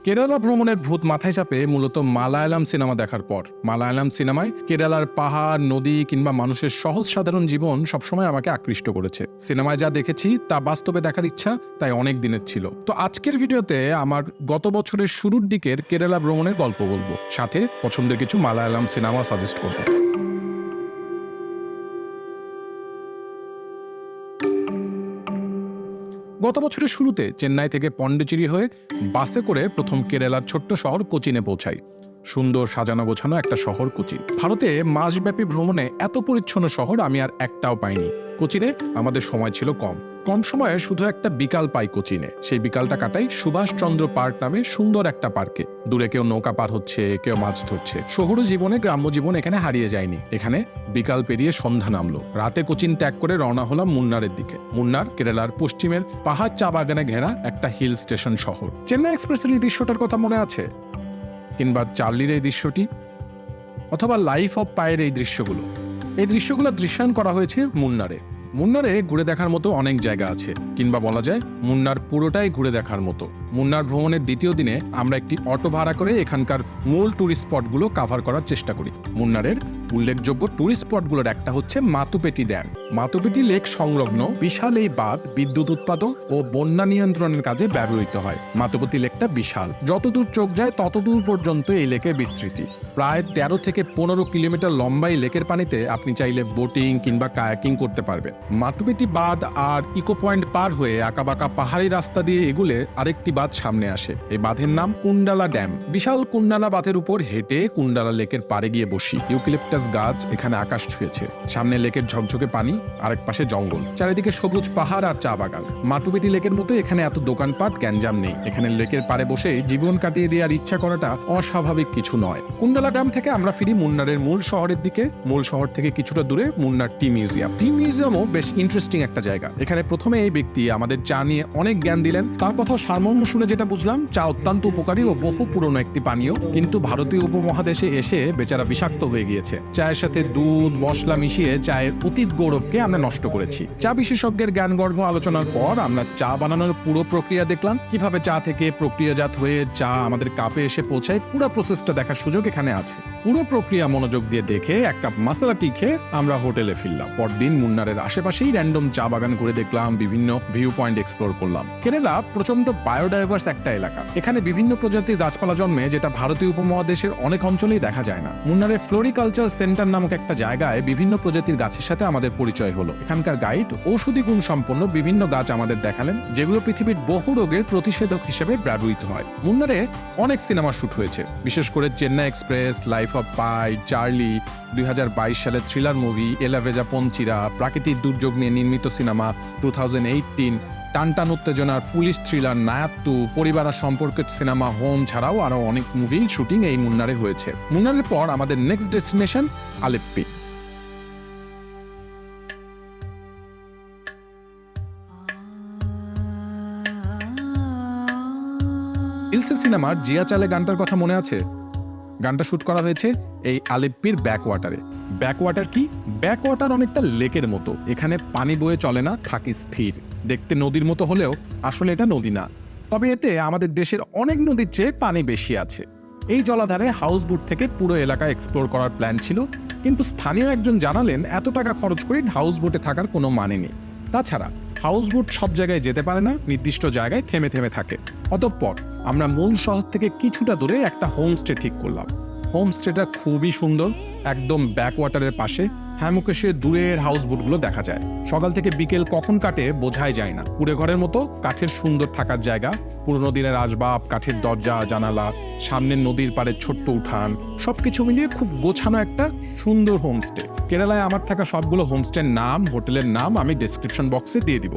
কেরালা ভ্রমণের ভূত মাথায় চাপে মূলত মালায়ালাম সিনেমা দেখার পর। মালায়ালাম সিনেমায় কেরালার পাহাড়, নদী কিংবা মানুষের সহজ সাধারণ জীবন সবসময় আমাকে আকৃষ্ট করেছে। সিনেমায় যা দেখেছি তা বাস্তবে দেখার ইচ্ছা তাই অনেক দিনের ছিল। তো আজকের ভিডিওতে আমার গত বছরের শুরুর দিকের কেরালা ভ্রমণের গল্প বলবো, সাথে পছন্দের কিছু মালায়ালাম সিনেমা সাজেস্ট করবো। গত বছরের শুরুতে চেন্নাই থেকে পন্ডিচেরি হয়ে বাসে করে প্রথম কেরালার ছোট্ট শহর কোচিনে পৌঁছাই। সুন্দর সাজানো গোছানো একটা শহর কোচিন। ভারতে মাসব্যাপী ভ্রমণে এত পরিচ্ছন্ন শহর আমি আর একটাও পাইনি। কোচিনে আমাদের সময় ছিল কম সময়ে শুধু একটা বিকাল পাই কোচিনে। সেই বিকালটা কাটাই সুভাষচন্দ্র পার্ক নামে সুন্দর একটা পার্কে। দূরে কেউ নৌকা পার হচ্ছে, কেউ মাছ ধরছে। শহুর জীবনে গ্রাম্য জীবন এখানে হারিয়ে যায়নি। এখানে বিকাল পেরিয়ে সন্ধ্যা নামলো। রাতে কোচিন ত্যাগ করে রওনা হলাম মুন্নারের দিকে। মুন্নার কেরালার পশ্চিমের পাহাড় চা বাগানে ঘেরা একটা হিল স্টেশন শহর। চেন্নাই এক্সপ্রেসের এই দৃশ্যটার কথা মনে আছে? কিংবা চার্লির এই দৃশ্যটি, অথবা লাইফ অফ পায়ের এই দৃশ্যগুলো দৃশ্যায়ন করা হয়েছে মুন্নারে। মুন্নারে ঘুরে দেখার মতো অনেক জায়গা আছে, কিংবা বলা যায় মুন্নার পুরোটাই ঘুরে দেখার মতো। মুন্নার ভ্রমণের দ্বিতীয় দিনে আমরা একটি অটো ভাড়া করে এখানকার মূল ট্যুরিস্ট স্পটগুলো কাভার করার চেষ্টা করি। মুন্নারের উল্লেখযোগ্য ট্যুরিস্ট স্পটগুলোর একটা হচ্ছে মাতুপেটি ড্যাম। মাতুপেটি লেক সংলগ্ন বিশাল এই বাঁধ বিদ্যুৎ উৎপাদন ও বন্যা নিয়ন্ত্রণের কাজে ব্যবহৃত হয়। মাতুপেটি লেকটা বিশাল, যতদূর চোখ যায় ততদূর পর্যন্ত এই লেকের বিস্তৃতি। প্রায় 13 থেকে 15 কিলোমিটার লম্বা এই লেকের পানিতে আপনি চাইলে বোটিং কিংবা কায়াকিং করতে পারবেন। মাতুপেটি বাঁধ আর ইকো পয়েন্ট পার হয়ে আঁকাবাঁকা পাহাড়ি রাস্তা দিয়ে এগুলে আরেকটি বাঁধ সামনে আসে। এই বাঁধের নাম কুন্ডালা ড্যাম। বিশাল কুন্ডালা বাঁধের উপর হেঁটে কুন্ডালা লেকের পাড়ে গিয়ে বসি। ইউক্যালিপটাস গাছ এখানে আকাশ ছুঁয়েছে। সামনে লেকের ঝকঝকে পানি, আরেক পাশে জঙ্গল, চারিদিকে সবুজ পাহাড় আর চা বাগান। মাতুপেটি লেকের মতো এখানে এত দোকানপাট গ্যাঞ্জাম নেই। এখানে লেকের পাড়ে বসে জীবন কাটিয়ে দেওয়ার ইচ্ছা করাটা অস্বাভাবিক কিছু নয়। কুন্ডালা ড্যাম থেকে আমরা ফিরি মুন্নারের মূল শহরের দিকে। মূল শহর থেকে কিছুটা দূরে মুন্নার টি মিউজিয়ামও বেশ ইন্টারেস্টিং একটা জায়গা। এখানে প্রথমে এই ব্যক্তি আমাদের চা নিয়ে অনেক জ্ঞান দিলেন। তার কথা সারমর্ম শুনে যেটা বুঝলাম, চা অত্যন্ত উপকারী ও বহু পুরনো একটি পানীয়, কিন্তু ভারতীয় উপমহাদেশে এসে বেচারা বিষাক্ত হয়ে গিয়েছে। চায়ের সাথে দুধ মশলা মিশিয়ে চায়ের অতীত গৌরবকে আমরা নষ্ট করেছি। চা বিশেষজ্ঞের জ্ঞানগর্ভ আলোচনার পর আমরা চা বানানোর পুরো প্রক্রিয়া দেখলাম। কিভাবে চা থেকে প্রক্রিয়াজাত হয়ে চা আমাদের কাপে এসে পৌঁছায়, পুরো প্রসেসটা দেখার সুযোগ এখানে আছে। পুরো প্রক্রিয়া মনোযোগ দিয়ে দেখে এক কাপ মশলা টি খেয়ে আমরা হোটেলে ফিরলাম। পরদিন মুন্নারের আশেপাশেই র্যান্ডম চা বাগান ঘুরে দেখলাম, বিভিন্ন ভিউ পয়েন্ট এক্সপ্লোর করলাম। কেরালা প্রচন্ড বায়োডাইভার্স একটা এলাকা। এখানে বিভিন্ন প্রজাতির গাছপালা জন্মে, যেটা ভারতীয় উপমহাদেশের অনেক অঞ্চলেই দেখা যায় না। মুন্নারের ফ্লোরিকালচার সেন্টার নামক একটা জায়গায় বিভিন্ন প্রজাতির গাছের সাথে আমাদের পরিচয় হলো। এখানকার গাইড ঔষধি গুণ সম্পন্ন বিভিন্ন গাছ আমাদের দেখালেন, যেগুলো পৃথিবীর বহু রোগের প্রতিষেধক হিসেবে ব্যবহৃত হয়। মুন্নারে অনেক সিনেমা শুট হয়েছে, বিশেষ করে Chennai express, life of pi, Charlie, 2022 সালের থ্রিলার মুভি এলাভেজা পঞ্চিরা, প্রাকৃতিক দুর্যোগ নিয়ে নির্মিত সিনেমা 2018, টানটান উত্তেজনার পুলিশ থ্রিলার নায়াত্তু, পরিবার সম্পর্কের সিনেমা হোম ছাড়াও আরো অনেক মুভি শুটিং এই মুন্নারে হয়েছে। মুন্নারের পর আমাদের নেক্সট ডেস্টিনেশন আলেপ্পি। ইলসে সিনেমার জিয়া চালে গানটার কথা মনে আছে? গানটা শুট করা হয়েছে এই আলেপ্পির ব্যাকওয়াটারে। ব্যাকওয়াটার কি? ব্যাকওয়াটার অনেকটা লেকের মতো। এখানে পানি বয়ে চলে না, থাকে স্থির। দেখতে নদীর মতো হলেও আসলে এটা নদী না। তবে এতে আমাদের দেশের অনেক নদীর চেয়ে পানি বেশি আছে। এই জলাধারে হাউসবোট থেকে পুরো এলাকা এক্সপ্লোর করার প্ল্যান ছিল, কিন্তু স্থানীয় একজন জানালেন এত টাকা খরচ করে হাউসবোটে থাকার কোনো মানে নেই। তাছাড়া হাউসবোট সব জায়গায় যেতে পারে না, নির্দিষ্ট জায়গায় থেমে থেমে থাকে। অতঃপর আমরা মূল শহর থেকে কিছুটা দূরে একটা হোমস্টে ঠিক করলাম। হোমস্টেটা খুবই সুন্দর, একদম ব্যাকওয়াটারের পাশে। হ্যামুকে সে দূরের হাউসবোটগুলো দেখা যায়। সকাল থেকে বিকেল কখন কাটে বোঝাই যায় না। কুড়ে ঘরের মতো কাঠের সুন্দর থাকার জায়গা, পুরোনো দিনের আসবাব, কাঠের দরজা জানালা, সামনের নদীর পাড়ে ছোট্ট উঠান, সবকিছু মিলিয়ে খুব গোছানো একটা সুন্দর হোমস্টে। কেরালায় আমার থাকা সবগুলো হোমস্টের নাম, হোটেলের নাম আমি ডেসক্রিপশন বক্সে দিয়ে দিব।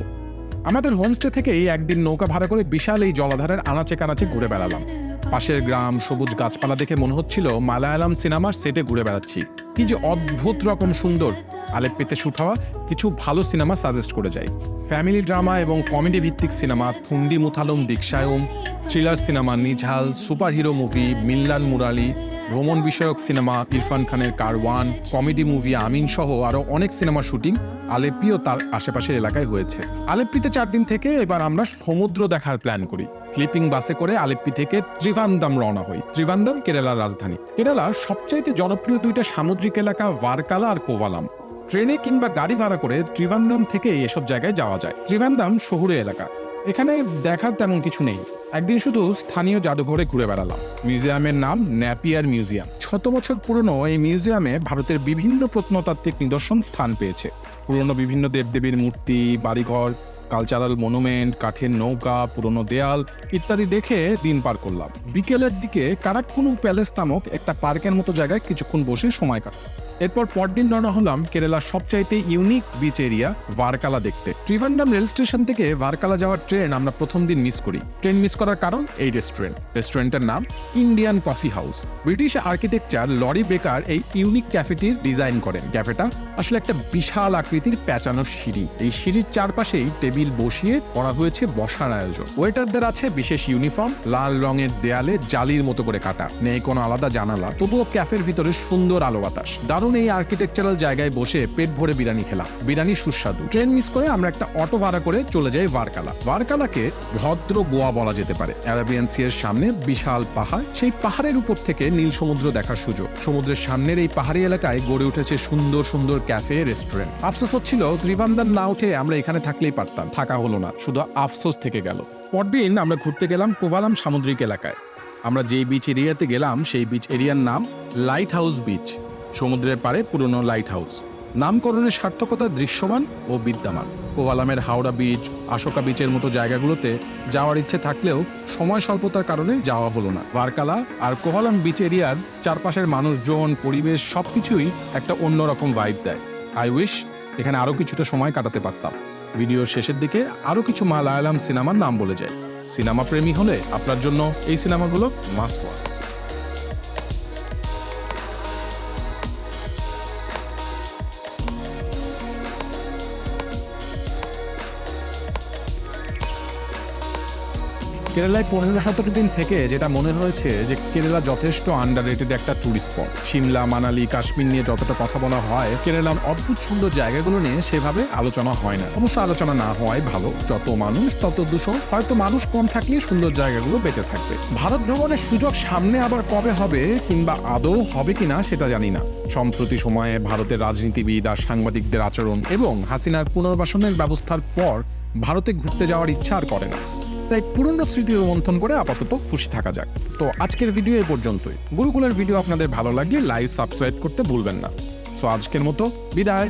আমাদের হোমস্টে থেকেই একদিন নৌকা ভাড়া করে বিশাল এই জলাধারের আনাচে কানাচে ঘুরে বেড়ালাম। পাশের গ্রাম, সবুজ গাছপালা দেখে মনে হচ্ছিল মালায়ালাম সিনেমার সেটে ঘুরে বেড়াচ্ছি। কি যে অদ্ভুত রকম সুন্দর। আলেপ্পিতে শুট হওয়া কিছু ভালো সিনেমা সাজেস্ট করে যাই। ফ্যামিলি ড্রামা এবং কমেডি ভিত্তিক cinema Thondimuthalum Driksakshiyum, thriller cinema Nizhal, superhero movie Minnal Murali, ভ্রমণ বিষয়ক সিনেমা, ইরফান খানের কারওয়ান, কমেডি মুভি আমিন সহ আরো অনেক সিনেমার শুটিং আলেপ্পি ও তার আশেপাশের এলাকায় হয়েছে। আলেপ্পিতে 4 দিন থেকে এবার আমরা সমুদ্র দেখার প্ল্যান করি। স্লিপিং বাসে করে আলেপ্পি থেকে ত্রিভান্দাম রওনা হই। ত্রিভান্দাম কেরালার রাজধানী। কেরালার সবচাইতে জনপ্রিয় 2টা সামুদ্রিক এলাকা ভারকালা আর কোভালাম। ট্রেনে কিংবা গাড়ি ভাড়া করে ত্রিভান্দাম থেকে এসব জায়গায় যাওয়া যায়। ত্রিভান্দাম শহুরে এলাকা, এখানে দেখার তেমন কিছু নেই। একদিন শুধু স্থানীয় জাদুঘরে ঘুরে বেড়ালাম। মিউজিয়ামের নাম ন্যাপিয়ার মিউজিয়াম। 100 বছর পুরনো এই মিউজিয়ামে ভারতের বিভিন্ন প্রত্নতাত্ত্বিক নিদর্শন স্থান পেয়েছে। পুরনো বিভিন্ন দেবদেবীর মূর্তি, বাড়িঘর, কালচারাল মনুমেন্ট, কাঠের নৌকা, পুরনো দেয়াল ইত্যাদি দেখে দিন পার করলাম। বিকেলের দিকে কারাক্কুনু প্যালেস নামক একটা পার্কের মতো জায়গায় কিছুক্ষণ বসে সময় কাটলাম। এরপর পরদিন রওনা হলাম কেরালার সবচাইতে ইউনিক বিচ এরিয়া ভারকালা দেখতে। ত্রিভান্দাম রেল স্টেশন থেকে ভারকালা যাওয়ার ট্রেন আমরা প্রথম দিন মিস করি। ট্রেন মিস করার কারণ এই রেস্টুরেন্টের নাম Indian coffee house. British architecture Laurie Baker এই ইউনিক ক্যাফেটির ডিজাইন করেন। ক্যাফেটা আসলে একটা বিশাল আকৃতির প্যাঁচানো সিঁড়ি। এই সিঁড়ির চারপাশেই টেবিল বসিয়ে করা হয়েছে বসার আয়োজন। ওয়েটারদের আছে বিশেষ ইউনিফর্ম, লাল রঙের দেয়ালে জালির মতো করে কাটা, নেই কোনো আলাদা জানালা, তবুও ক্যাফের ভিতরে সুন্দর আলো বাতাস। দারুণ এই আর্কিটেকচারাল জায়গায় বসে পেট ভরে বিরিয়ানি খেলাম। বিরিয়ানি সুস্বাদু। ট্রেন মিস করে আমরা একটা অটো ভাড়া করে চলে যাই ভারকালা। ভারকালাকে ভদ্র গোয়া বলা যেতে পারে। অ্যারাবিয়ান সি এর সামনে বিশাল পাহাড়, সেই পাহাড়ের উপর থেকে নীল সমুদ্র দেখার সুযোগ। সমুদ্রের সামনের এই পাহাড়ি এলাকায় গড়ে উঠেছে সুন্দর সুন্দর ক্যাফে, রেস্টুরেন্ট। আফসোস হচ্ছিল ত্রিভান্দাম না উঠে আমরা এখানে থাকলেই পারতাম। থাকা হলো না, শুধু আফসোস থেকে গেল। পরদিন আমরা ঘুরতে গেলাম কোভালাম সামুদ্রিক এলাকায়। আমরা যেই বিচ এরিয়াতে গেলাম সেই বিচ এরিয়ার নাম লাইট হাউস বিচ। সমুদ্রের পাড়ে পুরনো লাইট হাউস। নামকরণের সার্থকতা দৃশ্যমান ও বিদ্যমান। কোভালামের হাওড়া বিচ, আশোকা বিচের মতো জায়গাগুলোতে যাওয়ার ইচ্ছে থাকলেও সময় স্বল্পতার কারণে যাওয়া হলো না। ভারকালা আর কোভালাম বিচ এরিয়ার চারপাশের মানুষজন, পরিবেশ সবকিছুই একটা অন্যরকম ভাইব দেয়। আই উইশ এখানে আরো কিছুটা সময় কাটাতে পারতাম। ভিডিওর শেষের দিকে আরো কিছু মালায়ালাম সিনেমার নাম বলে যায়। সিনেমা প্রেমী হলে আপনার জন্য এই সিনেমাগুলো মাস্ট ওয়াচ। কেরালায় 15-17 দিন থেকে যেটা মনে হয়েছে যে কেরালা যথেষ্ট আন্ডাররেটেড একটা ট্যুরিস্ট স্পট। সিমলা, মানালি, কাশ্মীর নিয়ে যতটা কথা বলা হয়, কেরালার অদ্ভুত সুন্দর জায়গাগুলো নিয়ে সেভাবে আলোচনা হয় না। অবশ্য আলোচনা না হওয়াই ভালো। যত মানুষ তত দূষণ। হয়তো মানুষ কম থাকলে সুন্দর জায়গাগুলো বেঁচে থাকবে। ভারত ভ্রমণের সুযোগ সামনে আবার কবে হবে কিংবা আদৌ হবে কিনা সেটা জানি না। সম্প্রতি সময়ে ভারতের রাজনীতিবিদ আর সাংবাদিকদের আচরণ এবং হাসিনার পুনর্বাসনের ব্যবস্থার পর ভারতে ঘুরতে যাওয়ার ইচ্ছা আর করে না। তাই পুরনো স্মৃতি রোমন্থন করে আপাতত খুশি থাকা যাক। তো আজকের ভিডিও এই পর্যন্তই। গুরুকুলের ভিডিও আপনাদের ভালো লাগলে লাইক, সাবস্ক্রাইব করতে ভুলবেন না। সো আজকের মতো বিদায়।